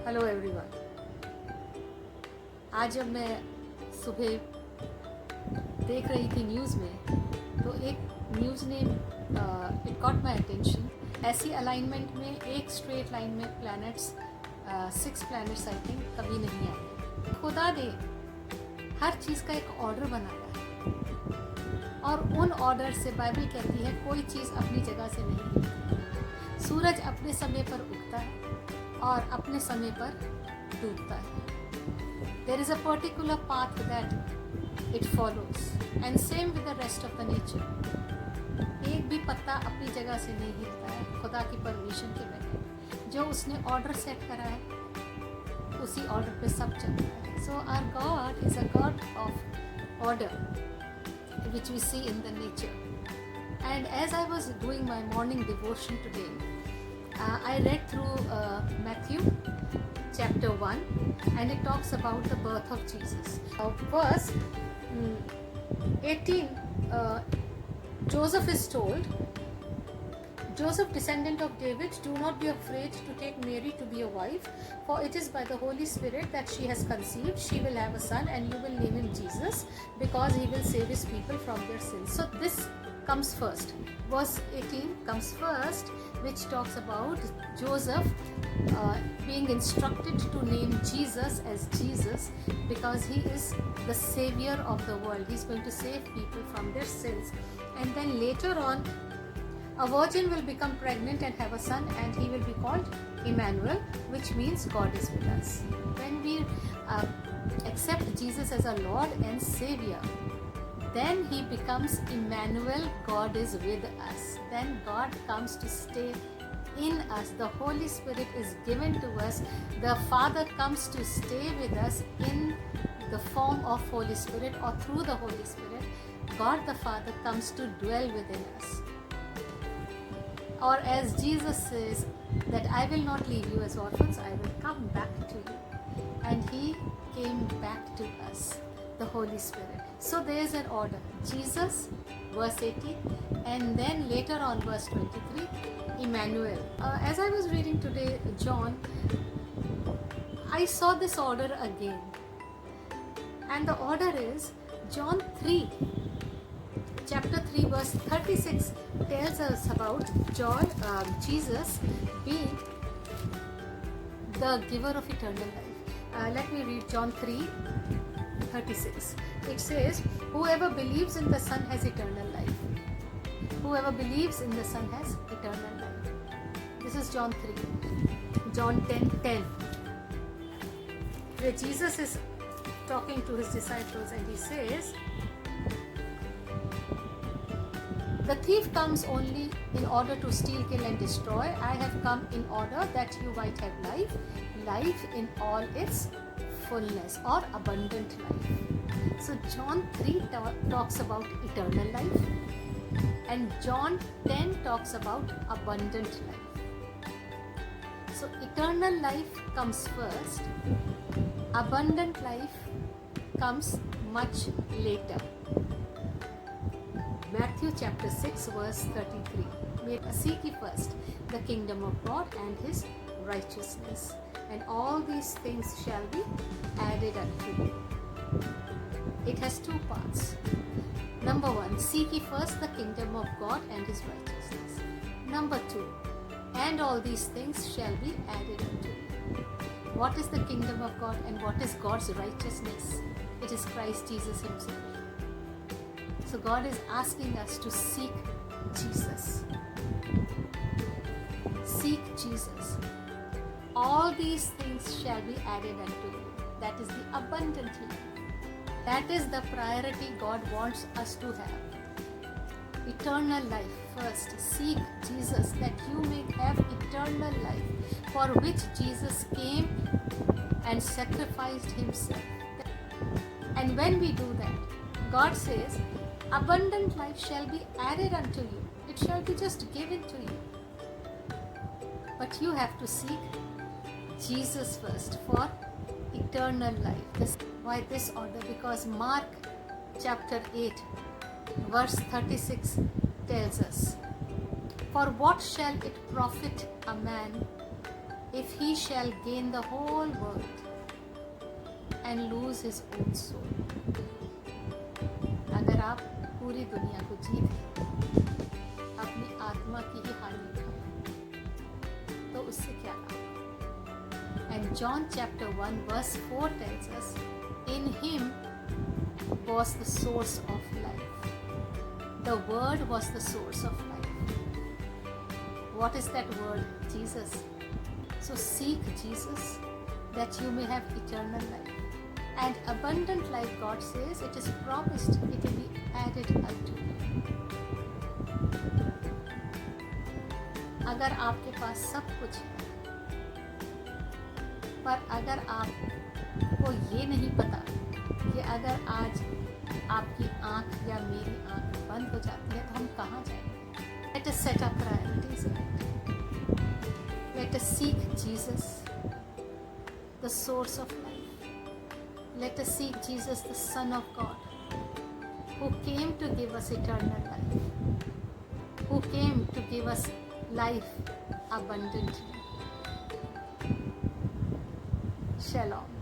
Hello everyone. आज जब मैं सुबह देख रही थी न्यूज़ में तो एक न्यूज़ ने इट कॉट माई अटेंशन। ऐसी अलाइनमेंट में एक स्ट्रेट लाइन में प्लैनेट्स 6 प्लैनेट्स आई थिंक कभी नहीं आए। खुदा ने हर चीज़ का एक ऑर्डर बनाया है और उन ऑर्डर से बाइबल कहती है कोई चीज़ अपनी जगह से नहीं हिलती। सूरज अपने समय पर उगता है और अपने समय पर डूबता है। There is a particular path that it follows and same with the rest of the nature. एक भी पत्ता अपनी जगह से नहीं हिलता है खुदा की परमिशन के बगैर। जो उसने ऑर्डर सेट करा है उसी ऑर्डर पे सब चलता है। So our God is a God of order which we see in the nature. And as I was doing my morning devotion today, I read through Matthew chapter 1 and it talks about the birth of Jesus. Verse 18, Joseph is told, Joseph, descendant of David, do not be afraid to take Mary to be a wife, for it is by the Holy Spirit that she has conceived. She will have a son and you will name him Jesus, because he will save his people from their sins. So this comes first. Verse 18 comes first, which talks about Joseph being instructed to name Jesus as Jesus because he is the savior of the world. He's going to save people from their sins. And then later on, a virgin will become pregnant and have a son, and he will be called Emmanuel, which means God is with us. When we accept Jesus as our Lord and Savior, then he becomes Emmanuel, God is with us. Then God comes to stay in us. The Holy Spirit is given to us. The Father comes to stay with us in the form of Holy Spirit, or through the Holy Spirit. God the Father comes to dwell within us. Or as Jesus says that I will not leave you as orphans, I will come back to you. And he came back to us, the Holy Spirit. So there is an order. Jesus, verse 18, and then later on verse 23, Emmanuel. As I was reading today John, I saw this order again. And the order is John 3. Chapter 3 verse 36 tells us about Jesus being the giver of eternal life. Let me read John 3:36. It says, whoever believes in the Son has eternal life. Whoever believes in the Son has eternal life. This is John 3. John 10:10, where Jesus is talking to his disciples and he says, the thief comes only in order to steal, kill and destroy. I have come in order that you might have life, life in all its fullness, or abundant life. So John 3 talks about eternal life, and John 10 talks about abundant life. So eternal life comes first, abundant life comes much later. Matthew chapter 6 verse 33. Seek ye first the kingdom of God and his righteousness, and all these things shall be added unto you. It has two parts. Number 1, seek ye first the kingdom of God and his righteousness. Number 2, and all these things shall be added unto you. What is the kingdom of God and what is God's righteousness? It is Christ Jesus himself. So God is asking us to seek Jesus. Seek Jesus. All these things shall be added unto you. That is the abundant life. That is the priority God wants us to have. Eternal life first. Seek Jesus that you may have eternal life, for which Jesus came and sacrificed himself. And when we do that, God says, abundant life shall be added unto you. It shall be just given to you. But you have to seek Jesus first for eternal life. Why this order? Because Mark chapter 8 verse 36 tells us, for what shall it profit a man if he shall gain the whole world and lose his own soul. अगर आप पूरी दुनिया को जीत अपनी आत्मा की ही हानि उठाएं तो उससे क्या लाभ? And John chapter 1 verse 4 tells us, in him was the source of life. The word was the source of life. What is that word? Jesus. So seek Jesus that you may have eternal life. And abundant life, God says, it is promised, it will be added unto you. अगर आपके पास सब कुछ है, पर अगर आपको ये नहीं पता कि अगर आज आपकी आँख या मेरी आँख बंद हो जाती है तो हम कहाँ जाएंगे? Let us set our priorities right. Let us seek Jesus, the source of life. Let us seek Jesus, the Son of God, who came to give us eternal life, who came to give us life abundantly. Shalom.